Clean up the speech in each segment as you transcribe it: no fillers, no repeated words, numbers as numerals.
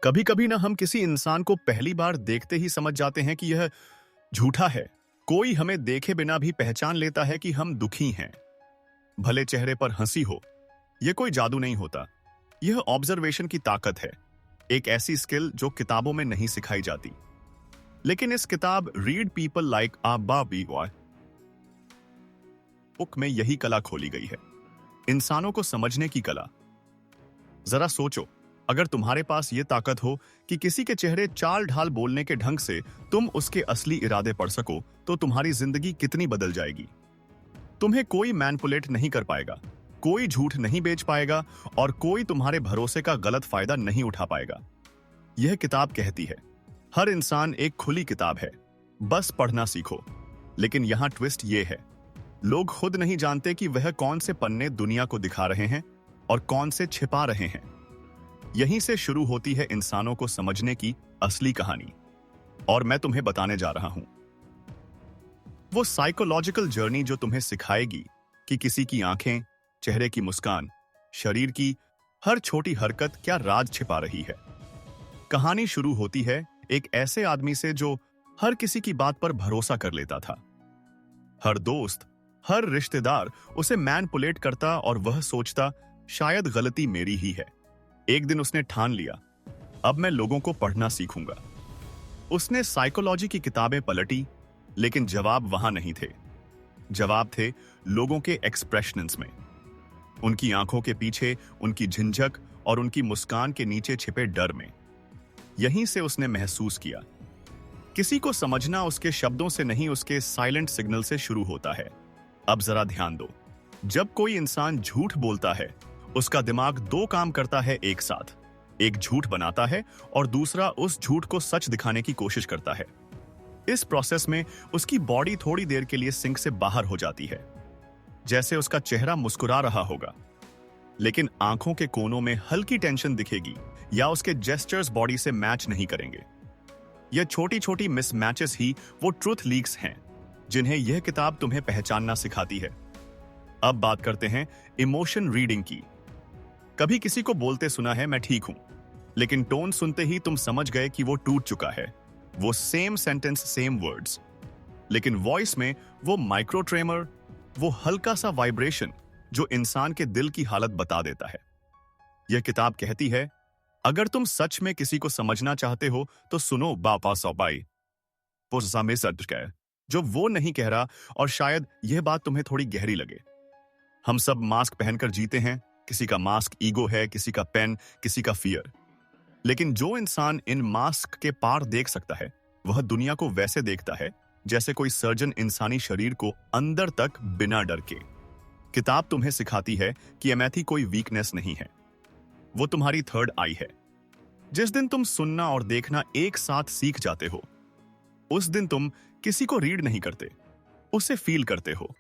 कभी कभी ना हम किसी इंसान को पहली बार देखते ही समझ जाते हैं कि यह झूठा है। कोई हमें देखे बिना भी पहचान लेता है कि हम दुखी हैं। भले चेहरे पर हंसी हो। यह कोई जादू नहीं होता। यह ऑब्जर्वेशन की ताकत है। एक ऐसी स्किल जो किताबों में नहीं सिखाई जाती। लेकिन इस किताब रीड पीपल लाइक आ बाबी बुक में यही कला खोली गई है। इंसानों को समझने की कला। जरा सोचो, अगर तुम्हारे पास यह ताकत हो कि किसी के चेहरे चाल ढाल बोलने के ढंग से तुम उसके असली इरादे पढ़ सको, तो तुम्हारी जिंदगी कितनी बदल जाएगी। तुम्हें कोई मैनिपुलेट नहीं कर पाएगा, कोई झूठ नहीं बेच पाएगा और कोई तुम्हारे भरोसे का गलत फायदा नहीं उठा पाएगा। यह किताब कहती है, हर इंसान एक खुली किताब है, बस पढ़ना सीखो। लेकिन यहां ट्विस्ट यह है, लोग खुद नहीं जानते कि वह कौन से पन्ने दुनिया को दिखा रहे हैं और कौन से छिपा रहे हैं। यहीं से शुरू होती है इंसानों को समझने की असली कहानी। और मैं तुम्हें बताने जा रहा हूं वो साइकोलॉजिकल जर्नी जो तुम्हें सिखाएगी कि किसी की आंखें, चेहरे की मुस्कान, शरीर की हर छोटी हरकत क्या राज छिपा रही है। कहानी शुरू होती है एक ऐसे आदमी से जो हर किसी की बात पर भरोसा कर लेता था। हर दोस्त, हर रिश्तेदार उसे मैनिपुलेट करता और वह सोचता शायद गलती मेरी ही है। एक दिन उसने ठान लिया, अब मैं लोगों को पढ़ना सीखूंगा। उसने साइकोलॉजी की किताबें पलटी, लेकिन जवाब वहां नहीं थे। जवाब थे लोगों के एक्सप्रेशंस में, उनकी आंखों के पीछे, उनकी झिंझक और उनकी मुस्कान के नीचे छिपे डर में। यहीं से उसने महसूस किया, किसी को समझना उसके शब्दों से नहीं, उसके साइलेंट सिग्नल से शुरू होता है। अब जरा ध्यान दो, जब कोई इंसान झूठ बोलता है, उसका दिमाग दो काम करता है एक साथ। एक झूठ बनाता है और दूसरा उस झूठ को सच दिखाने की कोशिश करता है। इस प्रोसेस में उसकी बॉडी थोड़ी देर के लिए सिंक से बाहर हो जाती है, जैसे उसका चेहरा मुस्कुरा रहा होगा, लेकिन आंखों के कोनों में हल्की टेंशन दिखेगी या उसके जेस्चर्स बॉडी से मैच नहीं करेंगे। यह छोटी छोटी मिसमैचेस ही वो ट्रूथ लीक्स हैं जिन्हें यह किताब तुम्हें पहचानना सिखाती है। अब बात करते हैं इमोशन रीडिंग की। कभी किसी को बोलते सुना है, मैं ठीक हूं, लेकिन टोन सुनते ही तुम समझ गए कि वो टूट चुका है। वो सेम सेंटेंस, सेम वर्ड्स, लेकिन वॉइस में वो माइक्रो ट्रेमर, वो हल्का सा वाइब्रेशन जो इंसान के दिल की हालत बता देता है। यह किताब कहती है, अगर तुम सच में किसी को समझना चाहते हो तो सुनो बापा सौपाई जो वो नहीं कह रहा। और शायद यह बात तुम्हें थोड़ी गहरी लगे। हम सब मास्क पहनकर जीते हैं। किसी का मास्क ईगो है, किसी का पेन, किसी का फियर। लेकिन जो इंसान इन मास्क के पार देख सकता है, वह दुनिया को वैसे देखता है जैसे कोई सर्जन इंसानी शरीर को अंदर तक बिना डर के। किताब तुम्हें सिखाती है कि एम्पैथी कोई वीकनेस नहीं है, वो तुम्हारी थर्ड आई है। जिस दिन तुम सुनना और देखना एक साथ सीख जाते हो, उस दिन तुम किसी को रीड नहीं करते, उसे फील करते हो।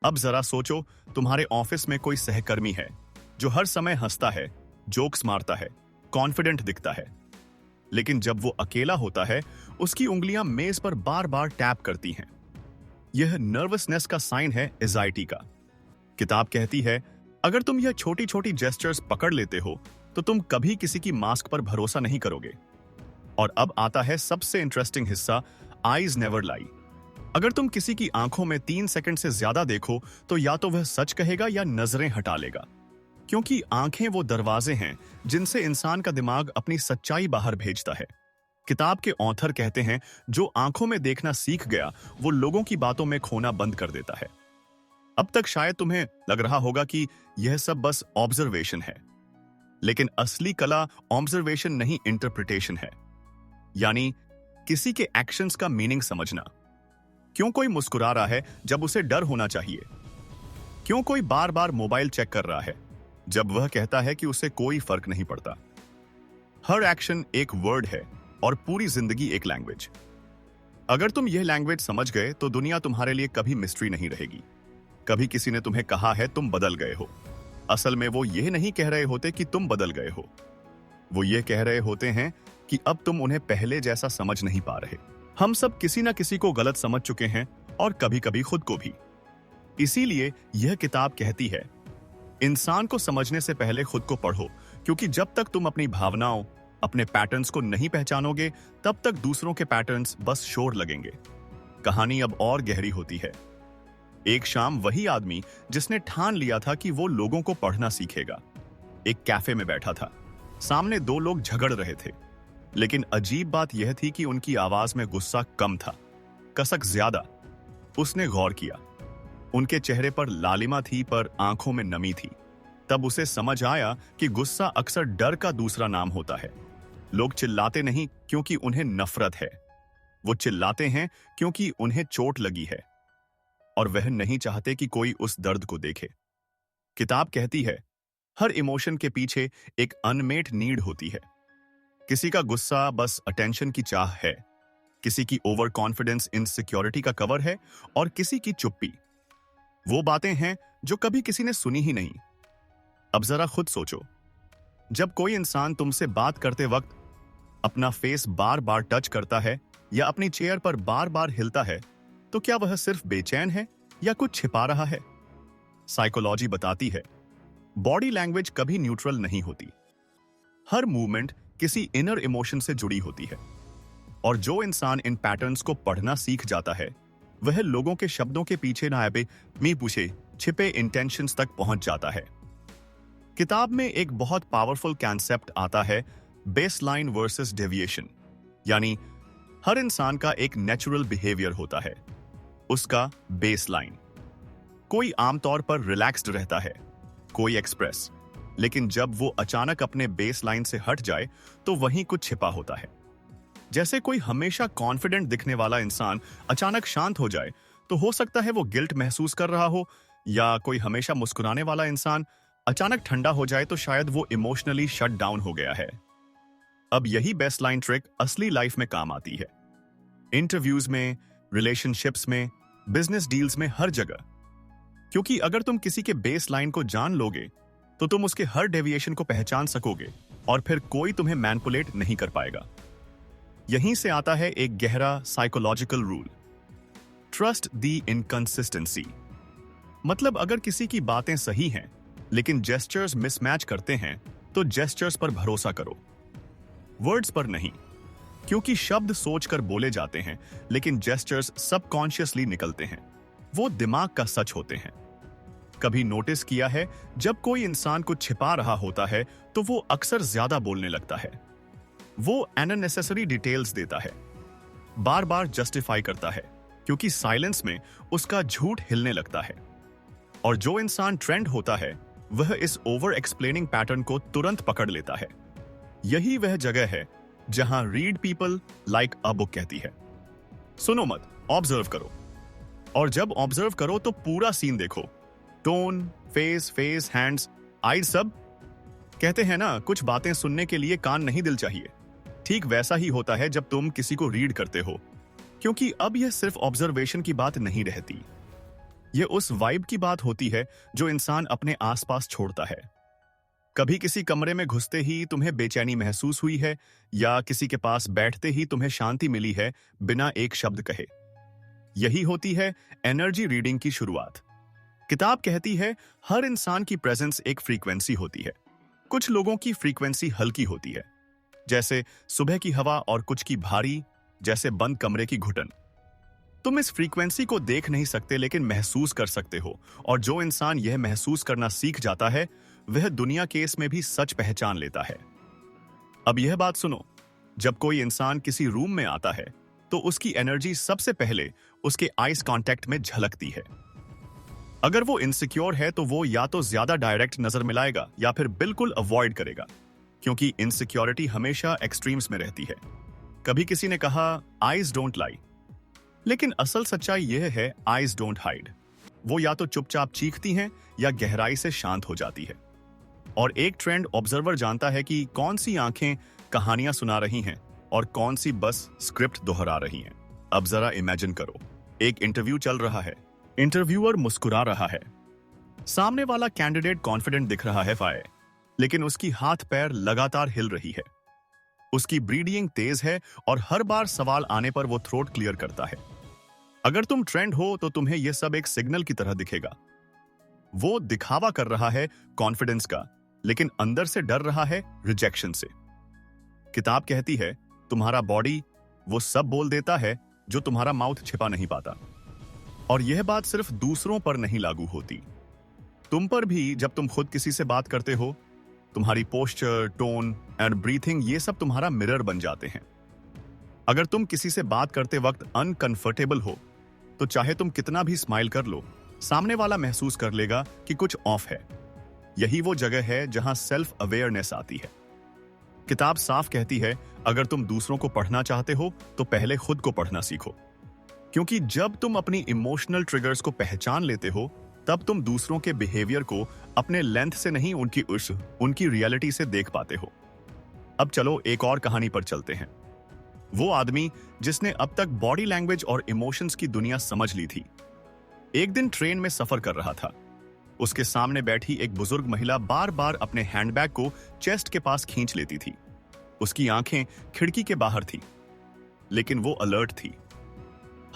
अब जरा सोचो, तुम्हारे ऑफिस में कोई सहकर्मी है जो हर समय हंसता है, जोक्स मारता है, कॉन्फिडेंट दिखता है, लेकिन जब वो अकेला होता है, उसकी उंगलियां मेज पर बार बार टैप करती हैं। यह नर्वसनेस का साइन है, एंजाइटी का। किताब कहती है, अगर तुम यह छोटी छोटी जेस्चर्स पकड़ लेते हो तो तुम कभी किसी की मास्क पर भरोसा नहीं करोगे। और अब आता है सबसे इंटरेस्टिंग हिस्सा, आईज नेवर लाई। अगर तुम किसी की आंखों में 3 सेकंड से ज्यादा देखो तो या तो वह सच कहेगा या नजरें हटा लेगा, क्योंकि आंखें वो दरवाजे हैं जिनसे इंसान का दिमाग अपनी सच्चाई बाहर भेजता है। किताब के ऑथर कहते हैं, जो आंखों में देखना सीख गया वो लोगों की बातों में खोना बंद कर देता है। अब तक शायद तुम्हें लग रहा होगा कि यह सब बस ऑब्जर्वेशन है, लेकिन असली कला ऑब्जर्वेशन नहीं, इंटरप्रिटेशन है। यानी किसी के एक्शंस का मीनिंग समझना। क्यों कोई मुस्कुरा रहा है जब उसे डर होना चाहिए? क्यों कोई बार बार मोबाइल चेक कर रहा है जब वह कहता है कि उसे कोई फर्क नहीं पड़ता? हर एक्शन एक वर्ड है और पूरी जिंदगी एक लैंग्वेज। अगर तुम यह लैंग्वेज समझ गए तो दुनिया तुम्हारे लिए कभी मिस्ट्री नहीं रहेगी। कभी किसी ने तुम्हें कहा है तुम बदल गए हो, असल में वो यह नहीं कह रहे होते कि तुम बदल गए हो, वो ये कह रहे होते हैं कि अब तुम उन्हें पहले जैसा समझ नहीं पा रहे। हम सब किसी ना किसी को गलत समझ चुके हैं और कभी कभी खुद को भी। इसीलिए यह किताब कहती है, इंसान को समझने से पहले खुद को पढ़ो, क्योंकि जब तक तुम अपनी भावनाओं, अपने पैटर्न्स को नहीं पहचानोगे तब तक दूसरों के पैटर्न्स बस शोर लगेंगे। कहानी अब और गहरी होती है। एक शाम वही आदमी जिसने ठान लिया था कि वो लोगों को पढ़ना सीखेगा, एक कैफे में बैठा था। सामने दो लोग झगड़ रहे थे, लेकिन अजीब बात यह थी कि उनकी आवाज में गुस्सा कम था, कसक ज्यादा। उसने गौर किया, उनके चेहरे पर लालिमा थी पर आंखों में नमी थी। तब उसे समझ आया कि गुस्सा अक्सर डर का दूसरा नाम होता है। लोग चिल्लाते नहीं क्योंकि उन्हें नफरत है, वो चिल्लाते हैं क्योंकि उन्हें चोट लगी है और वह नहीं चाहते कि कोई उस दर्द को देखे। किताब कहती है, हर इमोशन के पीछे एक अनमेट नीड होती है। किसी का गुस्सा बस अटेंशन की चाह है, किसी की ओवर कॉन्फिडेंस इनसिक्योरिटी का कवर है और किसी की चुप्पी वो बातें हैं जो कभी किसी ने सुनी ही नहीं। अब जरा खुद सोचो, जब कोई इंसान तुमसे बात करते वक्त अपना फेस बार बार टच करता है या अपनी चेयर पर बार बार हिलता है, तो क्या वह सिर्फ बेचैन है या कुछ छिपा रहा है? साइकोलॉजी बताती है, बॉडी लैंग्वेज कभी न्यूट्रल नहीं होती। हर मूवमेंट किसी इनर इमोशन से जुड़ी होती है, और जो इंसान इन पैटर्न्स को पढ़ना सीख जाता है वह लोगों के शब्दों के पीछे ना आए मी पूछे छिपे इंटेंशंस तक पहुंच जाता है। किताब में एक बहुत पावरफुल कॉन्सेप्ट आता है, बेसलाइन वर्सेस डेविएशन। यानी हर इंसान का एक नेचुरल बिहेवियर होता है, उसका बेसलाइन। कोई आमतौर पर रिलैक्स्ड रहता है, कोई एक्सप्रेस, लेकिन जब वो अचानक अपने बेसलाइन से हट जाए तो वहीं कुछ छिपा होता है। जैसे कोई हमेशा कॉन्फिडेंट दिखने वाला इंसान अचानक शांत हो जाए तो हो सकता है वो गिल्ट महसूस कर रहा हो, या कोई हमेशा मुस्कुराने वाला इंसान अचानक ठंडा हो जाए तो शायद वो इमोशनली शट डाउन हो गया है। अब यही बेसलाइन ट्रिक असली लाइफ में काम आती है, इंटरव्यूज में, रिलेशनशिप्स में, बिजनेस डील्स में, हर जगह। क्योंकि अगर तुम किसी के बेसलाइन को जान लोगे तो तुम उसके हर डेविएशन को पहचान सकोगे और फिर कोई तुम्हें मैनिपुलेट नहीं कर पाएगा। यहीं से आता है एक गहरा psychological rule, trust the inconsistency. मतलब अगर किसी की बातें सही हैं लेकिन जेस्चर्स मिसमैच करते हैं तो जेस्चर्स पर भरोसा करो, वर्ड्स पर नहीं। क्योंकि शब्द सोचकर बोले जाते हैं लेकिन जेस्चर्स सबकॉन्शियसली निकलते हैं, वो दिमाग का सच होते हैं। कभी नोटिस किया है, जब कोई इंसान कुछ छिपा रहा होता है तो वो अक्सर ज्यादा बोलने लगता है। वो अननेसेसरी डिटेल्स देता है, बार बार जस्टिफाई करता है, क्योंकि साइलेंस में उसका झूठ हिलने लगता है। और जो इंसान ट्रेंड होता है वह इस ओवर एक्सप्लेनिंग पैटर्न को तुरंत पकड़ लेता है। यही वह जगह है जहां read people like a book कहती है। सुनो मत, ऑब्जर्व करो। और जब ऑब्जर्व करो तो पूरा सीन देखो, टोन, फेस, हैंड्स, आईज, सब। कहते हैं ना, कुछ बातें सुनने के लिए कान नहीं दिल चाहिए। ठीक वैसा ही होता है जब तुम किसी को रीड करते हो, क्योंकि अब यह सिर्फ ऑब्जर्वेशन की बात नहीं रहती, यह उस वाइब की बात होती है जो इंसान अपने आसपास छोड़ता है। कभी किसी कमरे में घुसते ही तुम्हें बेचैनी महसूस हुई है, या किसी के पास बैठते ही तुम्हें शांति मिली है बिना एक शब्द कहे। यही होती है एनर्जी रीडिंग की शुरुआत। किताब कहती है, हर इंसान की प्रेजेंस एक फ्रीक्वेंसी होती है। कुछ लोगों की फ्रीक्वेंसी हल्की होती है, जैसे सुबह की हवा, और कुछ की भारी, जैसे बंद कमरे की घुटन। तुम इस फ्रीक्वेंसी को देख नहीं सकते लेकिन महसूस कर सकते हो, और जो इंसान यह महसूस करना सीख जाता है वह दुनिया के इसमें भी सच पहचान लेता है। अब यह बात सुनो, जब कोई इंसान किसी रूम में आता है तो उसकी एनर्जी सबसे पहले उसके आईज कांटेक्ट में झलकती है। अगर वो इनसिक्योर है तो वो या तो ज्यादा डायरेक्ट नजर मिलाएगा या फिर बिल्कुल अवॉइड करेगा, क्योंकि इनसिक्योरिटी हमेशा एक्सट्रीम्स में रहती है। कभी किसी ने कहा, आईज डोंट लाई, लेकिन असल सच्चाई यह है, आईज डोंट हाइड। वो या तो चुपचाप चीखती हैं या गहराई से शांत हो जाती है। और एक ट्रेंड ऑब्जर्वर जानता है कि कौन सी आंखें कहानियां सुना रही हैं और कौन सी बस स्क्रिप्ट दोहरा रही हैं। अब जरा इमेजिन करो, एक इंटरव्यू चल रहा है, इंटरव्यूअर मुस्कुरा रहा है, सामने वाला कैंडिडेट कॉन्फिडेंट दिख रहा है, लेकिन उसकी हाथ पैर लगातार हिल रही है, उसकी ब्रीदिंग तेज है और हर बार सवाल आने पर वो थ्रोट क्लियर करता है। अगर तुम ट्रेंड हो तो तुम्हें यह सब एक सिग्नल की तरह दिखेगा। वो दिखावा कर रहा है कॉन्फिडेंस का, लेकिन अंदर से डर रहा है रिजेक्शन से। किताब कहती है तुम्हारा बॉडी वो सब बोल देता है जो तुम्हारा माउथ छिपा नहीं पाता। और यह बात सिर्फ दूसरों पर नहीं लागू होती, तुम पर भी। जब तुम खुद किसी से बात करते हो, तुम्हारी पोस्चर, टोन एंड ब्रीथिंग ये सब तुम्हारा मिरर बन जाते हैं। अगर तुम किसी से बात करते वक्त अनकंफर्टेबल हो, तो चाहे तुम कितना भी स्माइल कर लो, सामने वाला महसूस कर लेगा कि कुछ ऑफ है। यही वो जगह है जहां सेल्फ अवेयरनेस आती है। किताब साफ कहती है अगर तुम दूसरों को पढ़ना चाहते हो तो पहले खुद को पढ़ना सीखो, क्योंकि जब तुम अपनी इमोशनल ट्रिगर्स को पहचान लेते हो, तब तुम दूसरों के बिहेवियर को अपने लेंथ से नहीं, उनकी रियलिटी से देख पाते हो। अब चलो एक और कहानी पर चलते हैं। वो आदमी जिसने अब तक बॉडी लैंग्वेज और इमोशंस की दुनिया समझ ली थी, एक दिन ट्रेन में सफर कर रहा था। उसके सामने बैठी एक बुजुर्ग महिला बार बार अपने हैंडबैग को चेस्ट के पास खींच लेती थी। उसकी आंखें खिड़की के बाहर थी, लेकिन वो अलर्ट थी,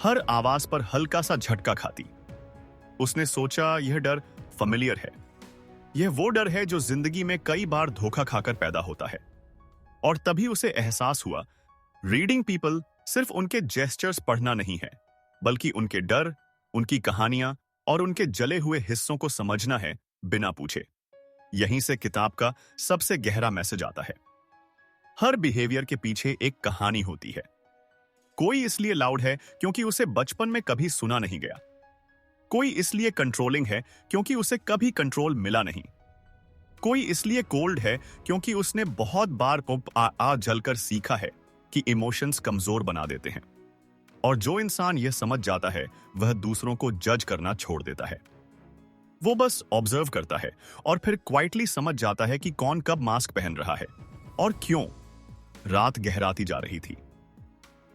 हर आवाज पर हल्का सा झटका खाती। उसने सोचा यह डर फैमिलियर है, यह वो डर है जो जिंदगी में कई बार धोखा खाकर पैदा होता है। और तभी उसे एहसास हुआ रीडिंग पीपल सिर्फ उनके जेस्चर्स पढ़ना नहीं है, बल्कि उनके डर, उनकी कहानियां और उनके जले हुए हिस्सों को समझना है बिना पूछे। यहीं से किताब का सबसे गहरा मैसेज आता है। हर बिहेवियर के पीछे एक कहानी होती है। कोई इसलिए लाउड है क्योंकि उसे बचपन में कभी सुना नहीं गया। कोई इसलिए कंट्रोलिंग है क्योंकि उसे कभी कंट्रोल मिला नहीं। कोई इसलिए कोल्ड है क्योंकि उसने बहुत बार आ जलकर सीखा है कि इमोशंस कमजोर बना देते हैं। और जो इंसान यह समझ जाता है वह दूसरों को जज करना छोड़ देता है। वो बस ऑब्जर्व करता है और फिर क्वाइटली समझ जाता है कि कौन कब मास्क पहन रहा है और क्यों। रात गहराती जा रही थी।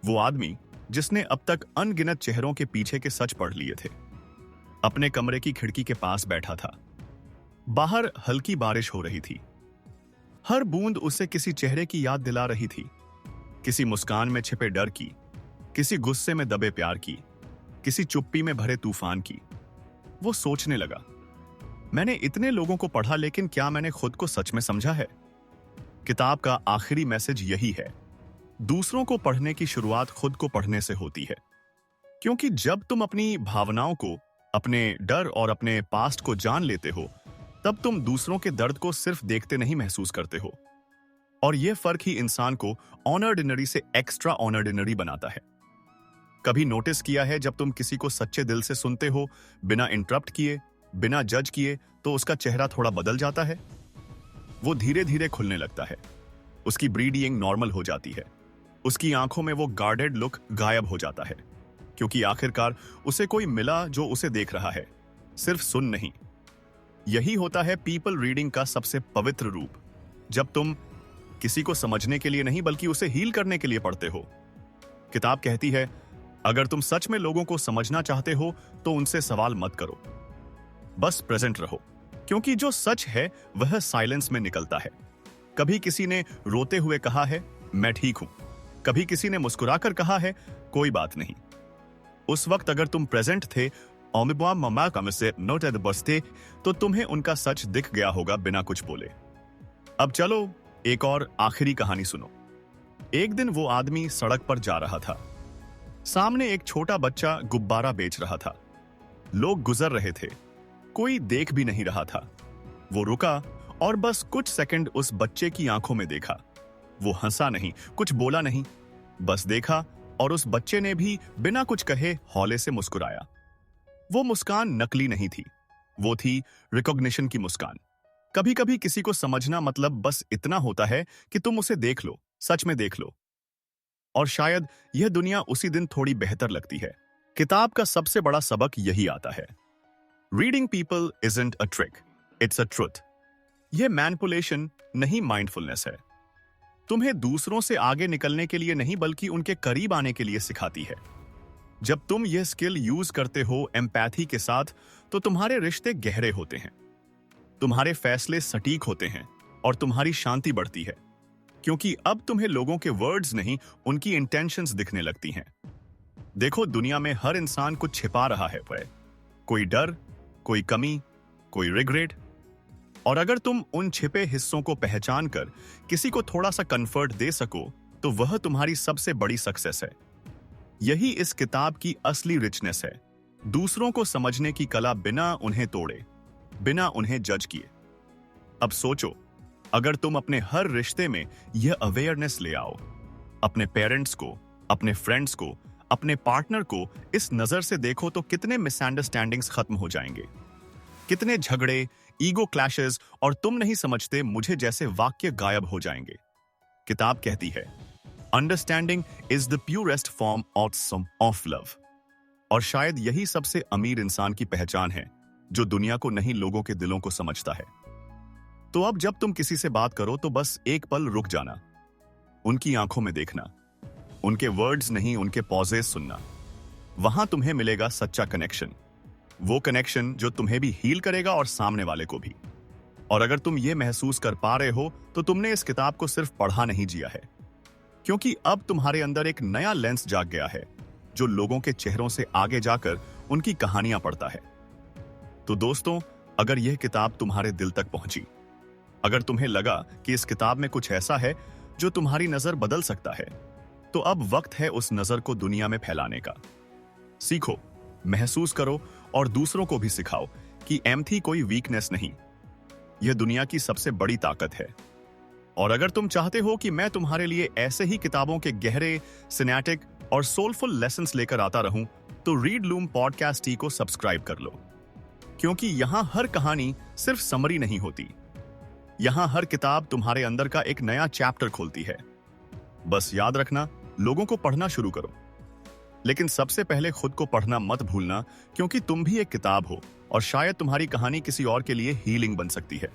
वो आदमी जिसने अब तक अनगिनत चेहरों के पीछे के सच पढ़ लिए थे, अपने कमरे की खिड़की के पास बैठा था। बाहर हल्की बारिश हो रही थी। हर बूंद उसे किसी चेहरे की याद दिला रही थी, किसी मुस्कान में छिपे डर की, किसी गुस्से में दबे प्यार की, किसी चुप्पी में भरे तूफान की। वो सोचने लगा, मैंने इतने लोगों को पढ़ा, लेकिन क्या मैंने खुद को सच में समझा है? किताब का आखिरी मैसेज यही है, दूसरों को पढ़ने की शुरुआत खुद को पढ़ने से होती है। क्योंकि जब तुम अपनी भावनाओं को, अपने डर और अपने पास्ट को जान लेते हो, तब तुम दूसरों के दर्द को सिर्फ देखते नहीं, महसूस करते हो। और यह फर्क ही इंसान को ऑनऑर्डिनरी से एक्स्ट्रा ऑनऑर्डिनरी बनाता है। कभी नोटिस किया है जब तुम किसी को सच्चे दिल से सुनते हो, बिना इंटरप्ट किए, बिना जज किए, तो उसका चेहरा थोड़ा बदल जाता है। वो धीरे धीरे खुलने लगता है, उसकी ब्रीडिंग नॉर्मल हो जाती है, उसकी आंखों में वो गार्डेड लुक गायब हो जाता है, क्योंकि आखिरकार उसे कोई मिला जो उसे देख रहा है, सिर्फ सुन नहीं। यही होता है पीपल रीडिंग का सबसे पवित्र रूप, जब तुम किसी को समझने के लिए नहीं बल्कि उसे हील करने के लिए पढ़ते हो। किताब कहती है अगर तुम सच में लोगों को समझना चाहते हो तो उनसे सवाल मत करो, बस प्रेजेंट रहो, क्योंकि जो सच है वह साइलेंस में निकलता है। कभी किसी ने रोते हुए कहा है मैं ठीक हूं, कभी किसी ने मुस्कुराकर कहा है कोई बात नहीं। उस वक्त अगर तुम प्रेजेंट थे तो तुम्हें उनका सच दिख गया होगा बिना कुछ बोले। अब चलो एक और आखिरी कहानी सुनो। एक दिन वो आदमी सड़क पर जा रहा था। सामने एक छोटा बच्चा गुब्बारा बेच रहा था। लोग गुजर रहे थे, कोई देख भी नहीं रहा था। वो रुका और बस कुछ सेकंड उस बच्चे की आंखों में देखा। वो हंसा नहीं, कुछ बोला नहीं, बस देखा, और उस बच्चे ने भी बिना कुछ कहे हौले से मुस्कुराया। वो मुस्कान नकली नहीं थी, वो थी रिकॉग्निशन की मुस्कान। कभी कभी किसी को समझना मतलब बस इतना होता है कि तुम उसे देख लो, सच में देख लो, और शायद यह दुनिया उसी दिन थोड़ी बेहतर लगती है। किताब का सबसे बड़ा सबक यही आता है, reading people isn't a trick, it's a truth. यह मैनिपुलेशन नहीं, माइंडफुलनेस है। तुम्हें दूसरों से आगे निकलने के लिए नहीं बल्कि उनके करीब आने के लिए सिखाती है। जब तुम यह स्किल यूज करते हो एम्पैथी के साथ, तो तुम्हारे रिश्ते गहरे होते हैं, तुम्हारे फैसले सटीक होते हैं और तुम्हारी शांति बढ़ती है, क्योंकि अब तुम्हें लोगों के वर्ड्स नहीं, उनकी इंटेंशंस दिखने लगती हैं। देखो, दुनिया में हर इंसान कुछ छिपा रहा है, कोई डर, कोई कमी, कोई रिग्रेट, और अगर तुम उन छिपे हिस्सों को पहचान कर किसी को थोड़ा सा कंफर्ट दे सको तो वह तुम्हारी सबसे बड़ी सक्सेस है। यही इस किताब की असली रिचनेस है, दूसरों को समझने की कला बिना उन्हें तोड़े, बिना उन्हें जज किए। अब सोचो, अगर तुम अपने हर रिश्ते में यह अवेयरनेस ले आओ, अपने पेरेंट्स को, अपने फ्रेंड्स को, अपने पार्टनर को इस नजर से देखो तो कितने मिसअंडरस्टैंडिंग्स खत्म हो जाएंगे, कितने झगड़े, ईगो क्लैशेस और तुम नहीं समझते मुझे जैसे वाक्य गायब हो जाएंगे। किताब कहती है, understanding is the purest form of love. और शायद यही सबसे अमीर इंसान की पहचान है, जो दुनिया को नहीं लोगों के दिलों को समझता है। तो अब जब तुम किसी से बात करो तो बस एक पल रुक जाना, उनकी आंखों में देखना, उनके वर्ड्स नहीं उनके पॉजेस सुनना। वहां तुम्हें मिलेगा सच्चा कनेक्शन, वो कनेक्शन जो तुम्हें भी हील करेगा और सामने वाले को भी। और अगर तुम ये महसूस कर पा रहे हो तो तुमने इस किताब को सिर्फ पढ़ा नहीं जिया है, क्योंकि अब तुम्हारे अंदर एक नया लेंस जाग गया है जो लोगों के चेहरों से आगे जाकर उनकी कहानियां पढ़ता है। तो दोस्तों, अगर यह किताब तुम्हारे दिल तक पहुंची, अगर तुम्हें लगा कि इस किताब में कुछ ऐसा है जो तुम्हारी नजर बदल सकता है, तो अब वक्त है उस नजर को दुनिया में फैलाने का। सीखो, महसूस करो और दूसरों को भी सिखाओ कि एम्पैथी कोई वीकनेस नहीं, यह दुनिया की सबसे बड़ी ताकत है। और अगर तुम चाहते हो कि मैं तुम्हारे लिए ऐसे ही किताबों के गहरे, सिनेमैटिक और सोलफुल लेसन्स लेकर आता रहूं, तो रीड लूम पॉडकास्ट टी को सब्सक्राइब कर लो, क्योंकि यहां हर कहानी सिर्फ समरी नहीं होती, यहां हर किताब तुम्हारे अंदर का एक नया चैप्टर खोलती है। बस याद रखना, लोगों को पढ़ना शुरू करो, लेकिन सबसे पहले खुद को पढ़ना मत भूलना, क्योंकि तुम भी एक किताब हो और शायद तुम्हारी कहानी किसी और के लिए हीलिंग बन सकती है।